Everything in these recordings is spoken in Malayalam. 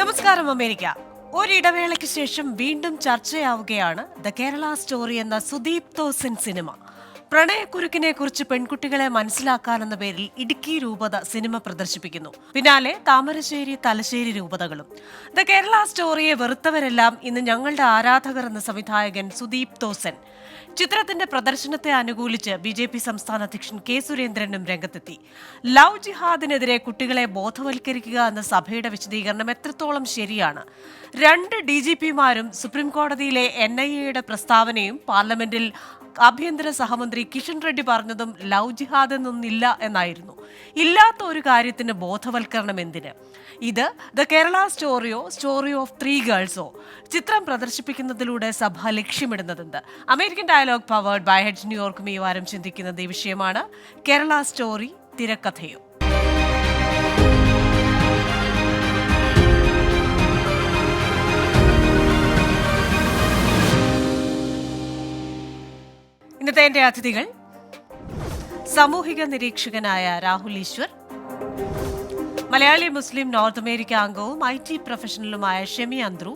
നമസ്കാരം അമേരിക്ക. ഒരിടവേളയ്ക്ക് ശേഷം വീണ്ടും ചർച്ചയാവുകയാണ് ദ കേരള സ്റ്റോറി എന്ന സുദീപ് തോസൻ സിനിമ. പ്രണയക്കുരുക്കിനെ കുറിച്ച് പെൺകുട്ടികളെ മനസ്സിലാക്കാനെന്ന പേരിൽ ഇടുക്കി രൂപത സിനിമ പ്രദർശിപ്പിക്കുന്നു. പിന്നാലെ താമരശ്ശേരി, തലശ്ശേരി രൂപതകളും. ദ കേരള സ്റ്റോറിയെ വെറുത്തവരെല്ലാം ഇന്ന് ഞങ്ങളുടെ ആരാധകർ എന്ന സംവിധായകൻ സുദീപ് തോസൻ. ചിത്രത്തിന്റെ പ്രദർശനത്തെ അനുകൂലിച്ച് BJP സംസ്ഥാന അധ്യക്ഷൻ കെ സുരേന്ദ്രനും രംഗത്തെത്തി. ലവ് ജിഹാദിനെതിരെ കുട്ടികളെ ബോധവൽക്കരിക്കുക എന്ന സഭയുടെ വിശദീകരണം എത്രത്തോളം ശരിയാണ്? 2 DGPമാരും സുപ്രീംകോടതിയിലെ NIAയുടെ പ്രസ്താവനയും പാർലമെന്റിൽ ആഭ്യന്തര സഹമന്ത്രി കിഷൻ റെഡ്ഡി പറഞ്ഞതും ലവ് ജിഹാദ് എന്നൊന്നില്ല എന്നായിരുന്നു. ഇല്ലാത്ത ഒരു കാര്യത്തിന് ബോധവൽക്കരണം എന്തിന്? ഇത് ദ കേരള സ്റ്റോറിയോ, സ്റ്റോറി ഓഫ് 3 ഗേൾസോ? ചിത്രം പ്രദർശിപ്പിക്കുന്നതിലൂടെ സഭ ലക്ഷ്യമിടുന്നതെന്ത്? American dialogue powered by heads ന്യൂയോർക്കും ഈ വാരം ചിന്തിക്കുന്നത് ഈ വിഷയമാണ്. കേരള സ്റ്റോറി തിരക്കഥയോ? ഇന്നത്തെ എന്റെ അതിഥികൾ: സാമൂഹിക നിരീക്ഷകനായ രാഹുൽ ഈശ്വർ, മലയാളി മുസ്ലിം നോർത്ത് അമേരിക്ക അംഗവും IT പ്രൊഫഷണലുമായ ഷെമി അന്ത്രു,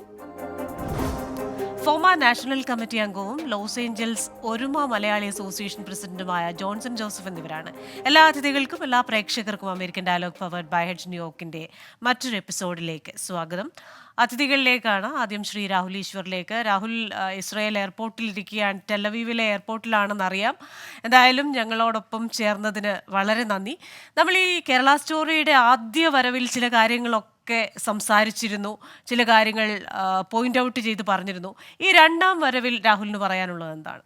ഫോമ നാഷണൽ കമ്മിറ്റി അംഗവും Los Angeles Oruma Malayali association പ്രസിഡന്റുമായ ജോൺസൺ ജോസഫ് എന്നിവരാണ്. എല്ലാ അതിഥികൾക്കും എല്ലാ പ്രേക്ഷകർക്കും American dialogue powered by heads ന്യൂയോർക്കിന്റെ മറ്റൊരു എപ്പിസോഡിലേക്ക് സ്വാഗതം. അതിഥികളിലേക്കാണ് ആദ്യം ശ്രീ രാഹുൽ ഈശ്വറിലേക്ക്. രാഹുൽ ഇസ്രായേൽ എയർപോർട്ടിലിരിക്കുകയാണ്, ടെലവീവിലെ എയർപോർട്ടിലാണെന്നറിയാം. എന്തായാലും ഞങ്ങളോടൊപ്പം ചേർന്നതിന് വളരെ നന്ദി. നമ്മൾ ഈ കേരള സ്റ്റോറിയുടെ ആദ്യ വരവിൽ ചില കാര്യങ്ങളൊക്കെ സംസാരിച്ചിരുന്നു, ചില കാര്യങ്ങൾ പോയിന്റ് ഔട്ട് ചെയ്ത് പറഞ്ഞിരുന്നു. ഈ രണ്ടാം വരവിൽ രാഹുലിന് പറയാനുള്ളത് എന്താണ്?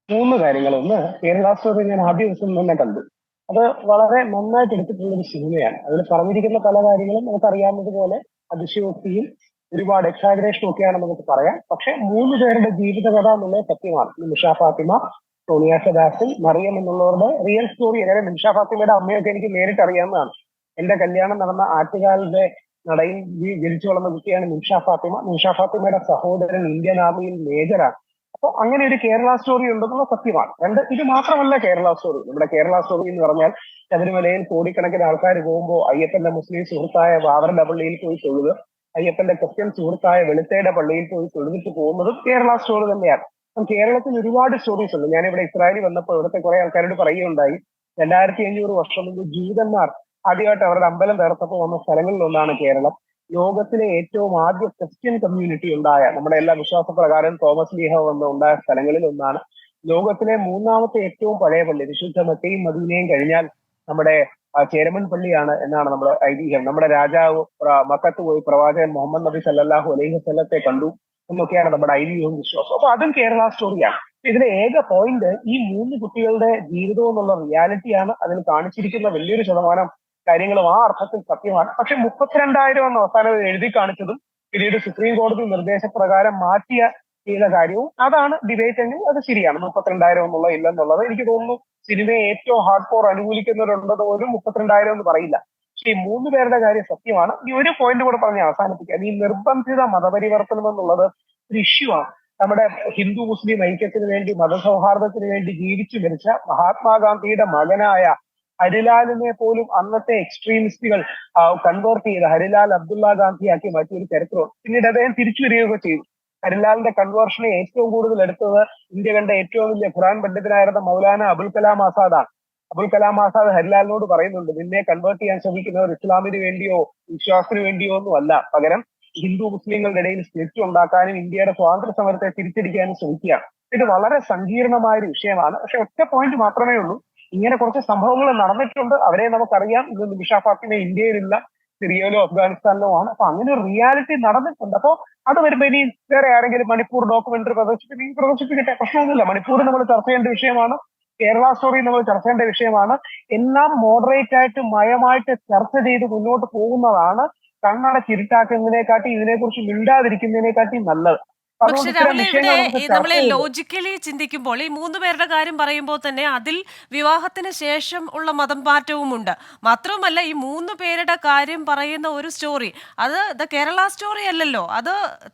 3 കാര്യങ്ങൾ. ഒന്ന്, കേരള സ്റ്റോറി ഞാൻ ആദ്യ ദിവസം തന്നെ കണ്ടു. അത് വളരെ നന്നായിട്ട് എടുത്തിട്ടുള്ള ഒരു സിനിമയാണ്. അതിൽ പറഞ്ഞിരിക്കുന്ന പല കാര്യങ്ങളും നമുക്കറിയാവുന്നതുപോലെ അതിശയോക്തിയും ഒരുപാട് എക്സാഗ്രേഷനും ഒക്കെയാണ് നമുക്ക് പറയാം. പക്ഷെ 3 പേരുടെ ജീവിതകഥ എന്നുള്ളത് സത്യമാണ്. നിമിഷ ഫാത്തിമ, സോണിയ സദാസിൻ, മറിയം എന്നുള്ളവരുടെ റിയൽ സ്റ്റോറി. അതായത് നിമിഷ ഫാത്തിമയുടെ അമ്മയൊക്കെ എനിക്ക് നേരിട്ട് അറിയാവുന്നതാണ്. എന്റെ കല്യാണം നടന്ന ആറ്റുകാലിന്റെ നടയിൽ ജനിച്ചു വളർന്ന കുട്ടിയാണ് നിമിഷ ഫാത്തിമ. നിമിഷ ഫാത്തിമയുടെ സഹോദരൻ ഇന്ത്യൻ ആർമിയിൽ മേജറാണ്. അപ്പൊ അങ്ങനെ ഒരു കേരള സ്റ്റോറി ഉണ്ടെന്നുള്ള സത്യമാണ്. ഇത് മാത്രമല്ല കേരള സ്റ്റോറി. നമ്മുടെ കേരള സ്റ്റോറി എന്ന് പറഞ്ഞാൽ ശബരിമലയിൽ കോടിക്കണക്കിന് ആൾക്കാർ പോകുമ്പോൾ അയ്യപ്പന്റെ മുസ്ലിം സുഹൃത്തായ ബാബറിന്റെ പള്ളിയിൽ പോയി തൊഴുത്, അയ്യപ്പന്റെ ക്രിസ്ത്യൻ സുഹൃത്തായ വെളുത്തയുടെ പള്ളിയിൽ പോയി തൊഴുതിട്ട് പോകുന്നതും കേരള സ്റ്റോറി തന്നെയാണ്. അപ്പം കേരളത്തിൽ ഒരുപാട് സ്റ്റോറീസ് ഉണ്ട്. ഞാനിവിടെ ഇസ്രായേലിൽ വന്നപ്പോൾ ഇവിടുത്തെ കുറെ ആൾക്കാരോട് പറയുകയുണ്ടായി, 2500 വർഷം മുമ്പ് ജൂതന്മാർ ആദ്യമായിട്ട് അവരുടെ അമ്പലം തകർത്തപ്പോൾ വന്ന സ്ഥലങ്ങളിലൊന്നാണ് കേരളം. ലോകത്തിലെ ഏറ്റവും ആദ്യ ക്രിസ്ത്യൻ കമ്മ്യൂണിറ്റി ഉണ്ടായ, നമ്മുടെ എല്ലാ വിശ്വാസപ്രകാരം തോമസ് ലീഹ വന്ന് ഉണ്ടായ സ്ഥലങ്ങളിൽ ഒന്നാണ്. ലോകത്തിലെ 3ാമത്തെ ഏറ്റവും പഴയ പള്ളി, വിശുദ്ധ മക്കയും മദീനയും കഴിഞ്ഞാൽ നമ്മുടെ ചേരമൻ പള്ളിയാണ് എന്നാണ് നമ്മുടെ ഐതിഹ്യം. നമ്മുടെ രാജാവ് മക്കത്ത് പോയി പ്രവാചകൻ മുഹമ്മദ് നബി സല്ലല്ലാഹു അലൈഹി വസല്ലത്തെ കണ്ടു എന്നൊക്കെയാണ് നമ്മുടെ ഐതിഹ്യവും വിശ്വാസവും. അപ്പൊ അതും കേരള സ്റ്റോറിയാണ്. ഇതിലെ ഏക പോയിന്റ് ഈ 3 കുട്ടികളുടെ ജീവിതം എന്നുള്ള റിയാലിറ്റിയാണ്. അതിൽ കാണിച്ചിരിക്കുന്ന വലിയൊരു ശതമാനം കാര്യങ്ങളും ആ അർത്ഥത്തിൽ സത്യമാണ്. പക്ഷെ 32,000 എന്ന അവസാനം എഴുതി കാണിച്ചതും പിന്നീട് സുപ്രീം കോടതി നിർദ്ദേശപ്രകാരം ചെയ്ത കാര്യവും അതാണ് ഡിബേറ്റ് എങ്കിൽ അത് ശരിയാണ്. 32,000 എന്നുള്ള ഇല്ലെന്നുള്ളത് എനിക്ക് തോന്നുന്നു. സിനിമയെ ഏറ്റവും ഹാർഡ് കോർ അനുകൂലിക്കുന്നവരുള്ളത് പോലും 32,000 എന്ന് പറയില്ല. പക്ഷെ ഈ 3 പേരുടെ കാര്യം സത്യമാണ്. ഈ ഒരു പോയിന്റ് കൂടെ പറഞ്ഞ് അവസാനിപ്പിക്കാം. ഈ നിർബന്ധിത മതപരിവർത്തനം എന്നുള്ളത് ഒരു ഇഷ്യൂ ആണ്. നമ്മുടെ ഹിന്ദു മുസ്ലിം ഐക്യത്തിന് വേണ്ടി, മതസൗഹാർദ്ദത്തിന് വേണ്ടി ജീവിച്ചു മരിച്ച മഹാത്മാഗാന്ധിയുടെ മകനായ ഹരിലാലിനെ പോലും അന്നത്തെ എക്സ്ട്രീമിസ്റ്റുകൾ കൺവേർട്ട് ചെയ്ത് ഹരിലാൽ അബ്ദുള്ള ഗാന്ധിയാക്കി മാറ്റിയ ഒരു ചരിത്രമാണ്. പിന്നീട് അദ്ദേഹം തിരിച്ചു വരികയൊക്കെ ചെയ്തു. ഹരിലാലിന്റെ കൺവേർഷനെ ഏറ്റവും കൂടുതൽ എടുത്തത് ഇന്ത്യ കണ്ട ഏറ്റവും വലിയ ഖുറാൻ പണ്ഡിതനായിരുന്ന മൗലാന അബുൽ കലാം ആസാദാണ്. അബുൽ കലാം ആസാദ് ഹരിലാലിനോട് പറയുന്നുണ്ട്, നിന്നെ കൺവേർട്ട് ചെയ്യാൻ ശ്രമിക്കുന്നവർ ഇസ്ലാമിന് വേണ്ടിയോ വിശ്വാസത്തിന് വേണ്ടിയോ ഒന്നും അല്ല, പകരം ഹിന്ദു മുസ്ലിങ്ങളുടെ ഇടയിൽ സ്പ്ലിറ്റ് ഉണ്ടാക്കാനും ഇന്ത്യയുടെ സ്വാതന്ത്ര്യ സമരത്തെ തിരിച്ചടിക്കാനും ശ്രമിക്കുകയാണ്. ഇത് വളരെ സങ്കീർണമായ ഒരു വിഷയമാണ്. പക്ഷെ ഒറ്റ പോയിന്റ് മാത്രമേ ഉള്ളൂ. ഇങ്ങനെ കുറച്ച് സംഭവങ്ങൾ നടന്നിട്ടുണ്ട്, അവരെ നമുക്കറിയാം. ഇന്ന് നിമിഷ ഫാത്തിമ ഇന്ത്യയിലില്ല, സിറിയയിലോ അഫ്ഗാനിസ്ഥാനിലോ ആണ്. അപ്പൊ അങ്ങനെ ഒരു റിയാലിറ്റി നടന്നിട്ടുണ്ട്. അപ്പൊ അത് വരുമ്പോ ഇനി വേറെ ആരെങ്കിലും മണിപ്പൂർ ഡോക്യുമെന്ററി പ്രദർശിപ്പിക്കട്ടെ, പ്രശ്നമൊന്നുമില്ല. മണിപ്പൂർ നമ്മൾ ചർച്ച ചെയ്യേണ്ട വിഷയമാണ്, കേരള സ്റ്റോറി നമ്മൾ ചർച്ച ചെയ്യേണ്ട വിഷയമാണ്. എല്ലാം മോഡറേറ്റ് ആയിട്ട് മയമായിട്ട് ചർച്ച ചെയ്ത് മുന്നോട്ട് പോകുന്നതാണ് കണ്ണടച്ചിരുട്ടാക്കുന്നതിനെക്കാട്ടി ഇതിനെക്കുറിച്ച് മിണ്ടാതിരിക്കുന്നതിനെക്കാട്ടി നല്ലത്. അപ്പൊ പക്ഷെ അതുകൊണ്ട് ഇത്തരം രാവിലെ ഇവിടെ വിഷയങ്ങൾ നമുക്ക് ഈ ചർച്ച നമ്മളെ ചെയ്ത് ലോജിക്കലി ചിന്തിക്കുമ്പോൾ ഈ മൂന്ന് പേരുടെ കാര്യം പറയുമ്പോൾ തന്നെ അതിൽ വിവാഹത്തിന് ശേഷം ഉള്ള മതം മാറ്റവുമുണ്ട്. മാത്രവുമല്ല ഈ മൂന്ന് പേരുടെ കാര്യം പറയുന്ന ഒരു സ്റ്റോറി, അത് ദ കേരള സ്റ്റോറി അല്ലല്ലോ, അത്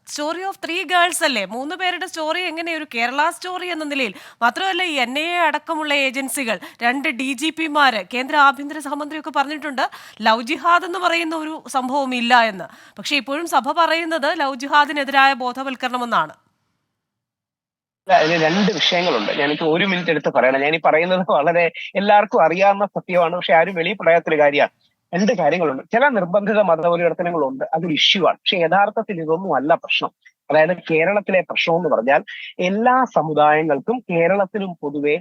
സ്റ്റോറി ഓഫ് ത്രീ ഗേൾസ് അല്ലേ. മൂന്ന് പേരുടെ സ്റ്റോറി എങ്ങനെ ഒരു കേരള സ്റ്റോറി എന്ന നിലയിൽ? മാത്രമല്ല ഈ NIA അടക്കമുള്ള ഏജൻസികൾ, രണ്ട് DGPമാര്, കേന്ദ്ര ആഭ്യന്തര സഹമന്ത്രിയൊക്കെ പറഞ്ഞിട്ടുണ്ട് ലവ് ജിഹാദ് എന്ന് പറയുന്ന ഒരു സംഭവം ഇല്ല എന്ന്. പക്ഷെ ഇപ്പോഴും സഭ പറയുന്നത് ലവ് ജിഹാദിനെതിരായ ബോധവൽക്കരണമെന്നാണ്. അതിന് രണ്ട് വിഷയങ്ങളുണ്ട്. ഞാനിപ്പോ ഒരു മിനിറ്റ് എടുത്ത് പറയണം. ഞാൻ ഈ പറയുന്നത് വളരെ എല്ലാവർക്കും അറിയാവുന്ന സത്യമാണ്, പക്ഷെ ആരും വെളിയിൽ പറയാത്തൊരു കാര്യമാണ്. രണ്ട് കാര്യങ്ങളുണ്ട്. ചില നിർബന്ധിത മതപരിവർത്തനങ്ങളുണ്ട്, അതൊരു ഇഷ്യൂ ആണ്. പക്ഷെ യഥാർത്ഥത്തിൽ ഇതൊന്നും അല്ല പ്രശ്നം. അതായത് കേരളത്തിലെ പ്രശ്നം എന്ന് പറഞ്ഞാൽ എല്ലാ സമുദായങ്ങൾക്കും കേരളത്തിലും പൊതുവെ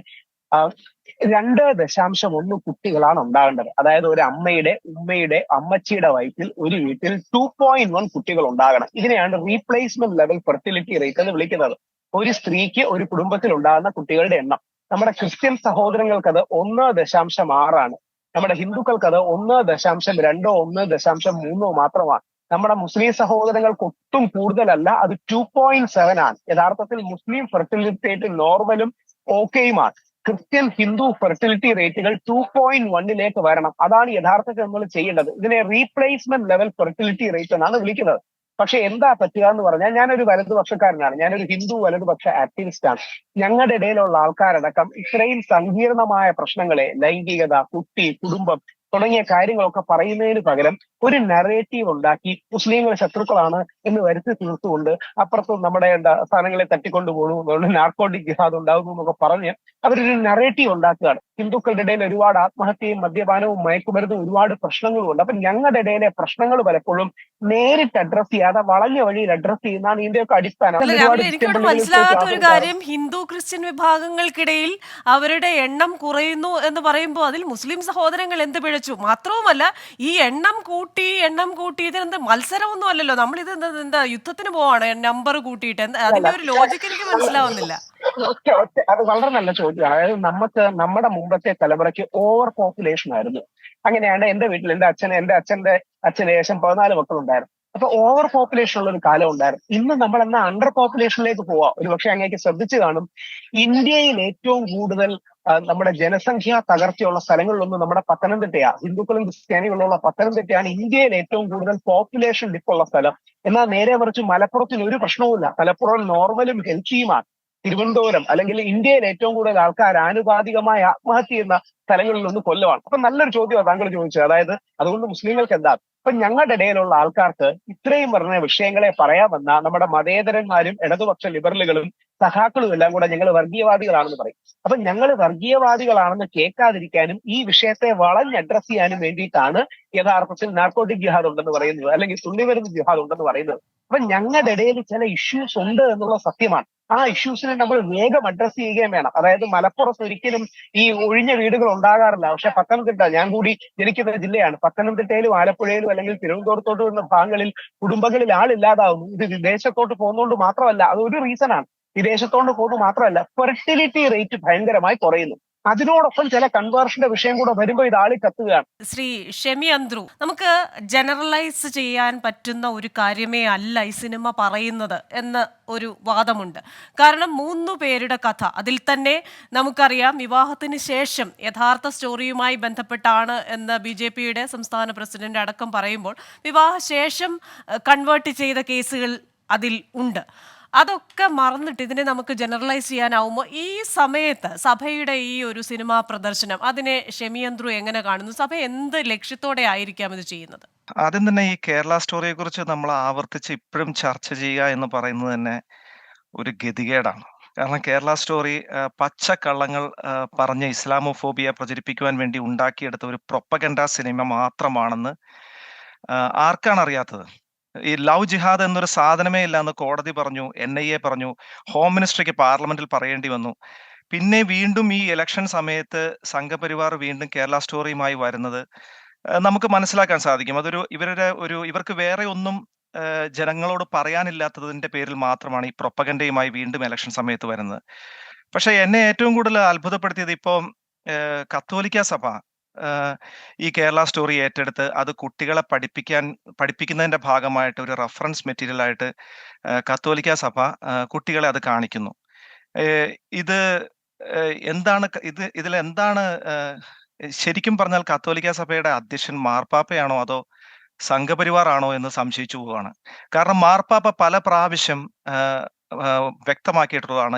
2.1 കുട്ടികളാണ് ഉണ്ടാകേണ്ടത്. അതായത് ഒരു അമ്മയുടെ ഉമ്മയുടെ അമ്മച്ചിയുടെ വയറ്റിൽ ഒരു വീട്ടിൽ 2.1 കുട്ടികൾ ഉണ്ടാകണം. ഇതിനെയാണ് റീപ്ലേസ്മെന്റ് ലെവൽ ഫെർട്ടിലിറ്റി റേറ്റ് എന്ന് വിളിക്കുന്നത്. ഒരു സ്ത്രീക്ക് ഒരു കുടുംബത്തിൽ ഉണ്ടാകുന്ന കുട്ടികളുടെ എണ്ണം. നമ്മുടെ ക്രിസ്ത്യൻ സഹോദരങ്ങൾക്ക് അത് 1.6 നമ്മുടെ ഹിന്ദുക്കൾക്ക് അത് 1.2 1.3 മാത്രമാണ്. നമ്മുടെ മുസ്ലിം സഹോദരങ്ങൾക്ക് ഒട്ടും കൂടുതലല്ല, അത് 2.7 ആണ്. യഥാർത്ഥത്തിൽ മുസ്ലിം ഫെർട്ടിലിറ്റി റേറ്റ് നോർമലും ഓക്കെയുമാണ്. ക്രിസ്ത്യൻ ഹിന്ദു ഫെർട്ടിലിറ്റി റേറ്റുകൾ 2.1 വരണം. അതാണ് യഥാർത്ഥത്തിൽ നമ്മൾ ചെയ്യേണ്ടത്. ഇതിനെ റീപ്ലേസ്മെന്റ് ലെവൽ ഫെർട്ടിലിറ്റി റേറ്റ് എന്നാണ് വിളിക്കുന്നത്. പക്ഷെ എന്താ പറ്റുക എന്ന് പറഞ്ഞാൽ, ഞാനൊരു വലതുപക്ഷക്കാരനാണ്, ഞാനൊരു ഹിന്ദു വലതുപക്ഷ ആക്ടിവിസ്റ്റ് ആണ്. ഞങ്ങളുടെ ഇടയിലുള്ള ആൾക്കാരടക്കം ഇത്രയും സങ്കീർണമായ പ്രശ്നങ്ങളെ, ലൈംഗികത, കുട്ടി, കുടുംബം തുടങ്ങിയ കാര്യങ്ങളൊക്കെ പറയുന്നതിന് പകരം ഒരു നറേറ്റീവ് ഉണ്ടാക്കി മുസ്ലിങ്ങൾ ശത്രുക്കളാണ് എന്ന് വരുത്തി തീർത്തുകൊണ്ട് അപ്പുറത്തും നമ്മുടെ സ്ഥാനങ്ങളെ തട്ടിക്കൊണ്ടുപോകുന്നു, അതുകൊണ്ട് നാർക്കോട്ടിക് ജിഹാദ് ഉണ്ടാകുന്നു എന്നൊക്കെ പറഞ്ഞ് അവരൊരു നറേറ്റീവ് ഉണ്ടാക്കുകയാണ്. ഹിന്ദുക്കളുടെ ഇടയിൽ ഒരുപാട് ആത്മഹത്യയും മദ്യപാനവും മയക്കുമരുന്നും ഒരുപാട് പ്രശ്നങ്ങളും ഉണ്ട്. അപ്പൊ ഞങ്ങളുടെ ഇടയിലെ പ്രശ്നങ്ങൾ പലപ്പോഴും നേരിട്ട് അഡ്രസ് ചെയ്യാതെ വളഞ്ഞ വഴിയിൽ അഡ്രസ് ചെയ്യുന്നതാണ് ഇതിന്റെയൊക്കെ അടിസ്ഥാനം. അല്ല രാഹുൽ, എനിക്കിവിടെ മനസ്സിലാകാത്ത ഒരു കാര്യം, ഹിന്ദു ക്രിസ്ത്യൻ വിഭാഗങ്ങൾക്കിടയിൽ അവരുടെ എണ്ണം കുറയുന്നു എന്ന് പറയുമ്പോൾ അതിൽ മുസ്ലിം സഹോദരങ്ങൾ എന്ത് പിഴച്ചു? മാത്രവുമല്ല ഈ എണ്ണം കൂട്ടി ഇതിനെന്താ മത്സരമൊന്നും അല്ലല്ലോ, നമ്മളിത് എന്താ യുദ്ധത്തിന് പോവാണ് നമ്പർ കൂട്ടിയിട്ട്? അതിന്റെ ഒരു ലോജിക്ക് എനിക്ക് മനസ്സിലാവുന്നില്ല. അത് വളരെ നല്ല ചോദ്യമാണ്. അതായത് നമ്മുടെ മുമ്പത്തെ തലമുറയ്ക്ക് ഓവർ പോപ്പുലേഷൻ ആയിരുന്നു. അങ്ങനെയാണ് എന്റെ വീട്ടിൽ എന്റെ അച്ഛന്റെ അച്ഛന് ഏകദേശം 14 മക്കളുണ്ടായിരുന്നു. അപ്പൊ ഓവർ പോപ്പുലേഷൻ ഉള്ള ഒരു കാലം ഉണ്ടായിരുന്നു. ഇന്ന് നമ്മൾ എന്നാ അണ്ടർ പോപ്പുലേഷനിലേക്ക് പോവാം. ഒരുപക്ഷെ അങ്ങേക്ക് ശ്രദ്ധിച്ചു കാണും, ഇന്ത്യയിൽ ഏറ്റവും കൂടുതൽ നമ്മുടെ ജനസംഖ്യ തകർച്ചയുള്ള സ്ഥലങ്ങളിലൊന്നും നമ്മുടെ പത്തനംതിട്ടയാണ്. ഹിന്ദുക്കളും ക്രിസ്ത്യാനികളുള്ള പത്തനംതിട്ടയാണ് ഇന്ത്യയിൽ ഏറ്റവും കൂടുതൽ പോപ്പുലേഷൻ ഡിപ്പുള്ള സ്ഥലം. എന്നാൽ നേരെ മറിച്ച് മലപ്പുറത്തിന് ഒരു പ്രശ്നവുമില്ല. മലപ്പുറം നോർമലും ഹെൽത്തിയുമാണ്. തിരുവനന്തപുരം അല്ലെങ്കിൽ ഇന്ത്യയിൽ ഏറ്റവും കൂടുതൽ ആൾക്കാർ ആനുപാതികമായി ആത്മഹത്യ ചെയ്യുന്ന സ്ഥലങ്ങളിലൊന്ന് കൊല്ലമാണ്. അപ്പൊ നല്ലൊരു ചോദ്യമാണ് താങ്കൾ ചോദിച്ചത്. അതായത് അതുകൊണ്ട് മുസ്ലിങ്ങൾക്ക് എന്താ? അപ്പൊ ഞങ്ങളുടെ ഇടയിലുള്ള ആൾക്കാർക്ക് ഇത്രയും പറഞ്ഞ വിഷയങ്ങളെ പറയാമെന്ന നമ്മുടെ മതേതരന്മാരും ഇടതുപക്ഷ ലിബറലുകളും സഖാക്കളും എല്ലാം കൂടെ ഞങ്ങൾ വർഗീയവാദികളാണെന്ന് പറയും. അപ്പൊ ഞങ്ങൾ വർഗീയവാദികളാണെന്ന് കേൾക്കാതിരിക്കാനും ഈ വിഷയത്തെ വളഞ്ഞ് അഡ്രസ് ചെയ്യാനും വേണ്ടിയിട്ടാണ് യഥാർത്ഥത്തിൽ നാർക്കോട്ടിക് ജിഹാദ് ഉണ്ടെന്ന് പറയുന്നത്, അല്ലെങ്കിൽ തുള്ളിമരുന്ന് ജിഹാദ് ഉണ്ടെന്ന് പറയുന്നത്. അപ്പൊ ഞങ്ങളുടെ ഇടയിൽ ചില ഇഷ്യൂസ് ഉണ്ട് എന്നുള്ള സത്യമാണ്. ആ ഇഷ്യൂസിനെ നമ്മൾ വേഗം അഡ്രസ് ചെയ്യുകയും വേണം. അതായത് മലപ്പുറത്ത് ഒരിക്കലും ഈ ഒഴിഞ്ഞ വീടുകൾ ഉണ്ടാകാറില്ല. പക്ഷെ പത്തനംതിട്ട, ഞാൻ കൂടി ജനിക്കുന്ന ജില്ലയാണ്, പത്തനംതിട്ടയിലും ആലപ്പുഴയിലും അല്ലെങ്കിൽ തിരുവനന്തപുരത്തോട്ട് വരുന്ന ഭാഗങ്ങളിൽ കുടുംബങ്ങളിൽ ആളില്ലാതാവുന്നു. ഇത് വിദേശത്തോട്ട് പോകുന്നതുകൊണ്ട് മാത്രമല്ല, അതൊരു റീസണാണ്. വിദേശത്തോട്ട് പോകുന്നത് മാത്രമല്ല, ഫെർട്ടിലിറ്റി റേറ്റ് ഭയങ്കരമായി കുറയുന്നു. അതിനോടൊപ്പം ചില കൺവേർഷന്റെ വിഷയം കൂടെ വരുമ്പോൾ ഇത് ആളി കത്തുകയാണ്. ശ്രീ ഷെമി അന്ത്രു, നമുക്ക് ജനറലൈസ് ചെയ്യാൻ പറ്റുന്ന ഒരു കാര്യമേ അല്ല ഈ സിനിമ പറയുന്നത് എന്ന ഒരു വാദമുണ്ട്. കാരണം 3 പേരുടെ കഥ, അതിൽ തന്നെ നമുക്കറിയാം വിവാഹത്തിന് ശേഷം യഥാർത്ഥ സ്റ്റോറിയുമായി ബന്ധപ്പെട്ടാണ് എന്ന് BJPയുടെ സംസ്ഥാന പ്രസിഡന്റ് അടക്കം പറയുമ്പോൾ വിവാഹശേഷം കൺവേർട്ട് ചെയ്ത കേസുകൾ അതിൽ ഉണ്ട്. അതൊക്കെ മറന്നിട്ട് ഇതിനെ നമുക്ക് ജനറലൈസ് ചെയ്യാനാവുമോ? ഈ സമയത്ത് സഭയുടെ ഈ ഒരു സിനിമാ പ്രദർശനം, അതിനെ ഷെമി അന്ത്രു എങ്ങനെ കാണുന്നു? സഭ എന്ത് ലക്ഷ്യത്തോടെ ആയിരിക്കാം ഇത് ചെയ്യുന്നത്? ആദ്യം തന്നെ ഈ കേരള സ്റ്റോറിയെ കുറിച്ച് നമ്മൾ ആവർത്തിച്ച് ഇപ്പോഴും ചർച്ച ചെയ്യുക എന്ന് പറയുന്നത് തന്നെ ഒരു ഗതികേടാണ്. കാരണം കേരള സ്റ്റോറി പച്ചക്കള്ളങ്ങൾ പറഞ്ഞ് ഇസ്ലാമോഫോബിയ പ്രചരിപ്പിക്കുവാൻ വേണ്ടി ഉണ്ടാക്കിയെടുത്ത ഒരു പ്രൊപ്പഗൻഡ സിനിമ മാത്രമാണെന്ന് ആർക്കാണ് അറിയാത്തത്? ഈ ലവ് ജിഹാദ് എന്നൊരു സാധനമേ ഇല്ല എന്ന് കോടതി പറഞ്ഞു, NIA പറഞ്ഞു, ഹോം മിനിസ്ട്രിക്ക് പാർലമെന്റിൽ പറയേണ്ടി വന്നു. പിന്നെ വീണ്ടും ഈ ഇലക്ഷൻ സമയത്ത് സംഘപരിവാർ വീണ്ടും കേരള സ്റ്റോറിയുമായി വരുന്നത് നമുക്ക് മനസ്സിലാക്കാൻ സാധിക്കും. ഇവർക്ക് വേറെ ഒന്നും ജനങ്ങളോട് പറയാനില്ലാത്തതിന്റെ പേരിൽ മാത്രമാണ് ഈ പ്രൊപ്പഗൻഡയുമായി വീണ്ടും ഇലക്ഷൻ സമയത്ത് വരുന്നത്. പക്ഷെ എന്നെ ഏറ്റവും കൂടുതൽ അത്ഭുതപ്പെടുത്തിയത് ഇപ്പം കത്തോലിക്ക സഭ ഈ കേരള സ്റ്റോറി ഏറ്റെടുത്ത് അത് കുട്ടികളെ പഠിപ്പിക്കുന്നതിന്റെ ഭാഗമായിട്ട് ഒരു റഫറൻസ് മെറ്റീരിയൽ ആയിട്ട് കത്തോലിക്ക സഭ കുട്ടികളെ അത് കാണിക്കുന്നു. ഇത് എന്താണ് ഇതിലെന്താണ് ശരിക്കും പറഞ്ഞാൽ കത്തോലിക്ക സഭയുടെ അധ്യക്ഷൻ മാർപ്പാപ്പയാണോ അതോ സംഘപരിവാർ ആണോ എന്ന് സംശയിച്ചു പോവുകയാണ്. കാരണം മാർപ്പാപ്പ പല പ്രാവശ്യം വ്യക്തമാക്കിയിട്ടുള്ളതാണ്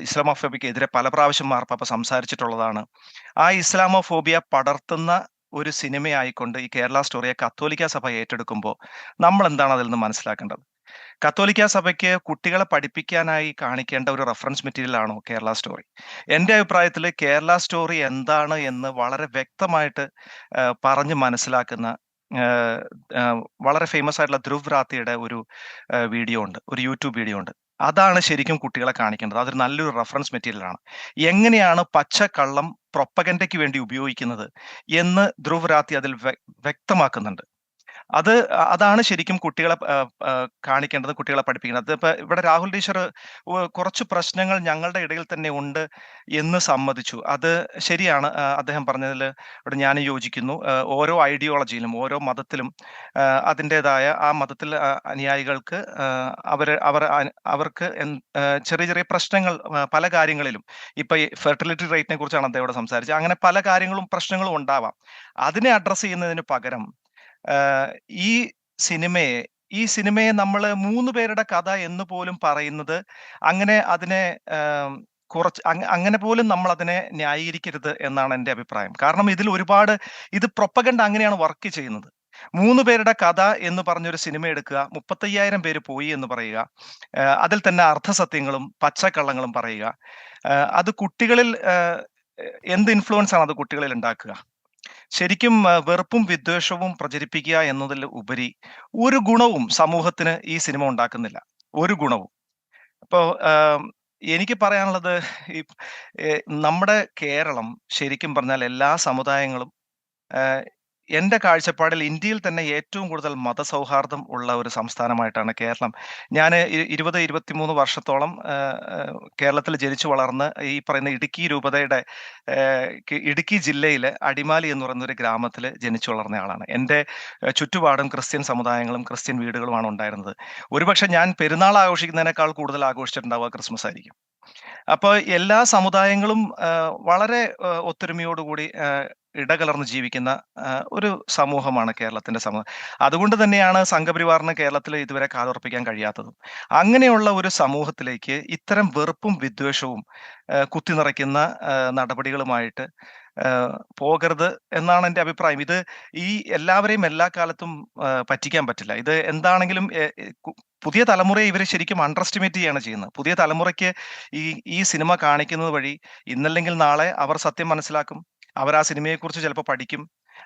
ഇസ്ലാമോഫോബിയക്കെതിരെ പല പ്രാവശ്യം മാർപ്പാപ്പ സംസാരിച്ചിട്ടുള്ളതാണ്. ആ ഇസ്ലാമോഫോബിയ പടർത്തുന്ന ഒരു സിനിമയായിക്കൊണ്ട് ഈ കേരള സ്റ്റോറിയെ കത്തോലിക്ക സഭ ഏറ്റെടുക്കുമ്പോൾ നമ്മൾ എന്താണ് അതിൽ നിന്ന് മനസ്സിലാക്കേണ്ടത്? കത്തോലിക്ക സഭയ്ക്ക് കുട്ടികളെ പഠിപ്പിക്കാനായി കാണിക്കേണ്ട ഒരു റഫറൻസ് മെറ്റീരിയൽ ആണോ കേരള സ്റ്റോറി? എൻ്റെ അഭിപ്രായത്തിൽ കേരള സ്റ്റോറി എന്താണ് എന്ന് വളരെ വ്യക്തമായിട്ട് പറഞ്ഞ് മനസ്സിലാക്കുന്ന വളരെ ഫേമസ് ആയിട്ടുള്ള ധ്രുവ് രാത്തിയുടെ ഒരു വീഡിയോ ഉണ്ട്, ഒരു യൂട്യൂബ് വീഡിയോ ഉണ്ട്. അതാണ് ശരിക്കും കുട്ടികളെ കാണിക്കേണ്ടത്. അതൊരു നല്ലൊരു റഫറൻസ് മെറ്റീരിയൽ ആണ്. എങ്ങനെയാണ് പച്ചക്കള്ളം പ്രൊപ്പഗൻഡയ്ക്ക് വേണ്ടി ഉപയോഗിക്കുന്നത് എന്ന് ധ്രുവ് രാത്തി അതിൽ വ്യക്തമാക്കുന്നുണ്ട്. അതാണ് ശരിക്കും കുട്ടികളെ കാണിക്കേണ്ടത്, കുട്ടികളെ പഠിപ്പിക്കേണ്ടത്. ഇപ്പൊ ഇവിടെ രാഹുൽ ടീച്ചർ കുറച്ച് പ്രശ്നങ്ങൾ ഞങ്ങളുടെ ഇടയിൽ തന്നെ ഉണ്ട് എന്ന് സമ്മതിച്ചു. അത് ശരിയാണ്. അദ്ദേഹം പറഞ്ഞതിൽ ഇവിടെ ഞാൻ യോജിക്കുന്നു. ഓരോ ഐഡിയോളജിയിലും ഓരോ മതത്തിലും അതിൻ്റെതായ ആ മതത്തിൽ അനുയായികൾക്ക് അവർക്ക് ചെറിയ ചെറിയ പ്രശ്നങ്ങൾ പല കാര്യങ്ങളിലും, ഇപ്പൊ ഈ ഫെർട്ടിലിറ്റി റേറ്റിനെ കുറിച്ചാണ് അദ്ദേഹം ഇവിടെ സംസാരിച്ചത്. അങ്ങനെ പല കാര്യങ്ങളും പ്രശ്നങ്ങളും ഉണ്ടാവാം. അതിനെ അഡ്രസ്സ് ചെയ്യുന്നതിന് പകരം ഈ സിനിമയെ നമ്മൾ 3 പേരുടെ കഥ എന്ന് പോലും പറയുന്നത്, അങ്ങനെ അതിനെ അങ്ങനെ പോലും നമ്മൾ അതിനെ ന്യായീകരിക്കരുത് എന്നാണ് എൻ്റെ അഭിപ്രായം. കാരണം ഇത് പ്രൊപ്പഗണ്ട അങ്ങനെയാണ് വർക്ക് ചെയ്യുന്നത്. 3 പേരുടെ കഥ എന്ന് പറഞ്ഞൊരു സിനിമ എടുക്കുക, 35,000 പേര് പോയി എന്ന് പറയുക, അതിൽ തന്നെ അർദ്ധസത്യങ്ങളും പച്ചക്കള്ളങ്ങളും പറയുക. അത് കുട്ടികളിൽ എന്ത് ഇൻഫ്ലുവൻസ് ആണ് അത് കുട്ടികളിൽ ഉണ്ടാക്കുക? ശരിക്കും വെറുപ്പും വിദ്വേഷവും പ്രചരിപ്പിക്കുക എന്നതിൽ ഉപരി ഒരു ഗുണവും സമൂഹത്തിന് ഈ സിനിമ ഉണ്ടാക്കുന്നില്ല, ഒരു ഗുണവും. അപ്പോൾ എനിക്ക് പറയാനുള്ളത്, നമ്മുടെ കേരളം ശരിക്കും പറഞ്ഞാൽ എല്ലാ സമുദായങ്ങളും, എൻ്റെ കാഴ്ചപ്പാടിൽ ഇന്ത്യയിൽ തന്നെ ഏറ്റവും കൂടുതൽ മതസൗഹാർദ്ദം ഉള്ള ഒരു സംസ്ഥാനമായിട്ടാണ് കേരളം. ഞാൻ 23 വർഷത്തോളം കേരളത്തിൽ ജനിച്ചു വളർന്ന് ഈ പറയുന്ന ഇടുക്കി രൂപതയുടെ ഇടുക്കി ജില്ലയിലെ അടിമാലി എന്ന് പറയുന്ന ഒരു ഗ്രാമത്തിൽ ജനിച്ചു വളർന്ന ആളാണ്. എൻ്റെ ചുറ്റുപാടും ക്രിസ്ത്യൻ സമുദായങ്ങളും ക്രിസ്ത്യൻ വീടുകളുമാണ് ഉണ്ടായിരുന്നത്. ഒരുപക്ഷെ ഞാൻ പെരുന്നാൾ ആഘോഷിക്കുന്നതിനേക്കാൾ കൂടുതൽ ആഘോഷിച്ചിട്ടുണ്ടാവുക ക്രിസ്മസ് ആയിരിക്കും. അപ്പോൾ എല്ലാ സമുദായങ്ങളും വളരെ ഒത്തൊരുമയോടുകൂടി ഇടകലർന്ന് ജീവിക്കുന്ന ഒരു സമൂഹമാണ് കേരളത്തിന്റെ സമൂഹം. അതുകൊണ്ട് തന്നെയാണ് സംഘപരിവാറിന് കേരളത്തിൽ ഇതുവരെ കാലുറപ്പിക്കാൻ കഴിയാത്തതും. അങ്ങനെയുള്ള ഒരു സമൂഹത്തിലേക്ക് ഇത്തരം വെറുപ്പും വിദ്വേഷവും കുത്തിനിറയ്ക്കുന്ന നടപടികളുമായിട്ട് പോകരുത് എന്നാണ് എൻ്റെ അഭിപ്രായം. ഇത് ഈ എല്ലാവരെയും എല്ലാ കാലത്തും പറ്റിക്കാൻ പറ്റില്ല. ഇത് എന്താണെങ്കിലും പുതിയ തലമുറയെ ഇവർ ശരിക്കും അണ്ടർ എസ്റ്റിമേറ്റ് ചെയ്യാണ് ചെയ്യുന്നത്. പുതിയ തലമുറയ്ക്ക് ഈ സിനിമ കാണിക്കുന്നത് വഴി ഇന്നല്ലെങ്കിൽ നാളെ അവർ സത്യം മനസ്സിലാക്കും. അവർ ആ സിനിമയെക്കുറിച്ച് ചിലപ്പോൾ പഠിക്കും.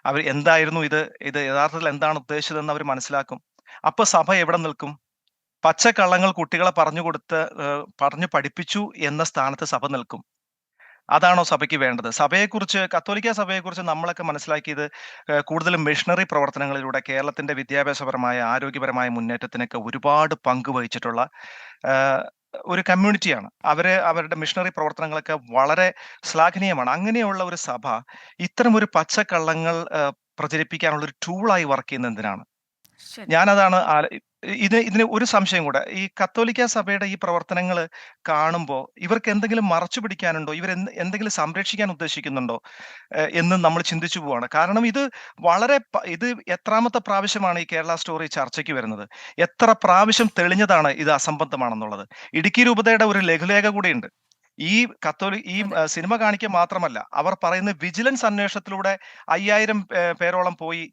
അവർ എന്തായിരുന്നു ഇത് യഥാർത്ഥത്തിൽ എന്താണ് ഉദ്ദേശിച്ചതെന്ന് അവർ മനസ്സിലാക്കും. അപ്പൊ സഭ എവിടെ നിൽക്കും? പച്ചക്കള്ളങ്ങൾ കുട്ടികളെ പറഞ്ഞു പഠിപ്പിച്ചു എന്ന സ്ഥാനത്ത് സഭ നിൽക്കും. അതാണോ സഭയ്ക്ക് വേണ്ടത്? കത്തോലിക്ക സഭയെക്കുറിച്ച് നമ്മളൊക്കെ മനസ്സിലാക്കിയത് കൂടുതലും മിഷണറി പ്രവർത്തനങ്ങളിലൂടെ കേരളത്തിന്റെ വിദ്യാഭ്യാസപരമായ ആരോഗ്യപരമായ മുന്നേറ്റത്തിനൊക്കെ ഒരുപാട് പങ്ക് വഹിച്ചിട്ടുള്ള ഒരു കമ്മ്യൂണിറ്റിയാണ്. അവരുടെ മിഷണറി പ്രവർത്തനങ്ങളൊക്കെ വളരെ ശ്ലാഘനീയമാണ്. അങ്ങനെയുള്ള ഒരു സഭ ഇത്തരം ഒരു പച്ചക്കള്ളങ്ങൾ പ്രചരിപ്പിക്കാനുള്ള ഒരു ടൂളായി വർക്ക് ചെയ്യുന്നത് എന്തിനാണ്? ഞാനതാണ് ഇതിന് ഒരു സംശയം കൂടെ. ഈ കത്തോലിക്ക സഭയുടെ ഈ പ്രവർത്തനങ്ങൾ കാണുമ്പോൾ ഇവർക്ക് എന്തെങ്കിലും മറച്ചു പിടിക്കാനുണ്ടോ? എന്തെങ്കിലും സംരക്ഷിക്കാൻ ഉദ്ദേശിക്കുന്നുണ്ടോ എന്ന് നമ്മൾ ചിന്തിച്ചു പോവാണ്. കാരണം ഇത് എത്രാമത്തെ പ്രാവശ്യമാണ് ഈ കേരള സ്റ്റോറി ചർച്ചയ്ക്ക് വരുന്നത്? എത്ര പ്രാവശ്യം തെളിഞ്ഞതാണ് ഇത് അസംബന്ധമാണെന്നുള്ളത്? ഇടുക്കി രൂപതയുടെ ഒരു ലഘുലേഖ കൂടിയുണ്ട്. ഈ സിനിമ കാണിക്കുക മാത്രമല്ല, അവർ പറയുന്ന വിജിലൻസ് അന്വേഷണത്തിലൂടെ 5000 പേരോളം പോയി